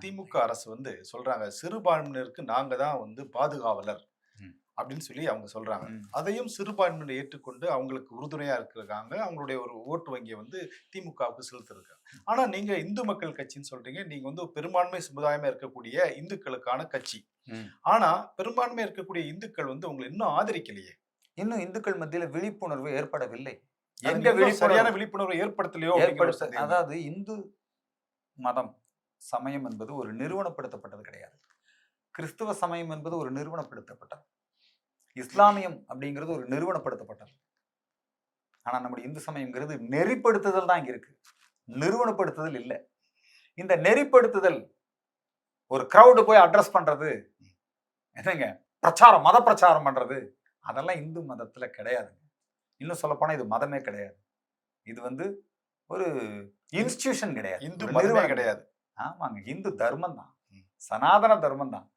திமுக அரசு வந்து சொல்றாங்க, சிறுபான்மையினருக்கு நாங்க தான் வந்து பாதுகாவலர் ம். அப்படின்னு சொல்லி அவங்க சொல்றாங்க. ம். அதையும் சிறுபான்மையினர் ஏற்றுக்கொண்டு அவங்களுக்கு உறுதுணையா இருக்கிறாங்க. அவங்களுடைய ஒரு ஓட்டு வங்கிய வந்து திமுகவுக்கு செலுத்திருக்காங்க. ஆனா நீங்க இந்து மக்கள் கட்சின்னு சொல்றீங்க. நீங்க வந்து பெரும்பான்மை சமுதாயமா இருக்கக்கூடிய இந்துக்களுக்கான கட்சி. ம். ஆனா பெரும்பான்மையா இருக்கக்கூடிய இந்துக்கள் வந்து உங்கள இன்னும் ஆதரிக்கலையே. இன்னும் இந்துக்கள் மத்தியில விழிப்புணர்வு ஏற்படவில்லை. எங்க எங்க இன்னும் சரியான விழிப்புணர்வு விழிப்புணர்வு ஏற்படுத்தலையோ அப்படிங்கிற ஒரு சந்தேகம். அதாவது இந்து மதம், சமயம் என்பது ஒரு நிறுவனப்படுத்தப்பட்டது கிடையாது. கிறிஸ்துவ சமயம் என்பது ஒரு நிறுவனப்படுத்தப்பட்டது. இஸ்லாமியம் அப்படிங்கிறது ஒரு நிறுவனப்படுத்தப்பட்டது. ஆனா நம்முடைய இந்து சமயம்ங்கிறது நெறிப்படுத்துதல் தான் இங்க இருக்கு. நிறுவனப்படுத்துதல் இல்ல. இந்த நெறிப்படுத்துதல் ஒரு கிரவுடு போய் அட்ரஸ் பண்றது என்னங்க பிரச்சாரம், மத பிரச்சாரம் பண்றது அதெல்லாம் இந்து மதத்துல கிடையாது. இன்னும் சொல்ல போனா இது மதமே கிடையாது. இது வந்து ஒரு இன்ஸ்டிடியூஷன் கிடையாது. இந்து ஒரு மதமே நிறுவனம் கிடையாது. ஆமாங்க. இந்து தர்மம் தான். சனாதன தர்மம் தான்.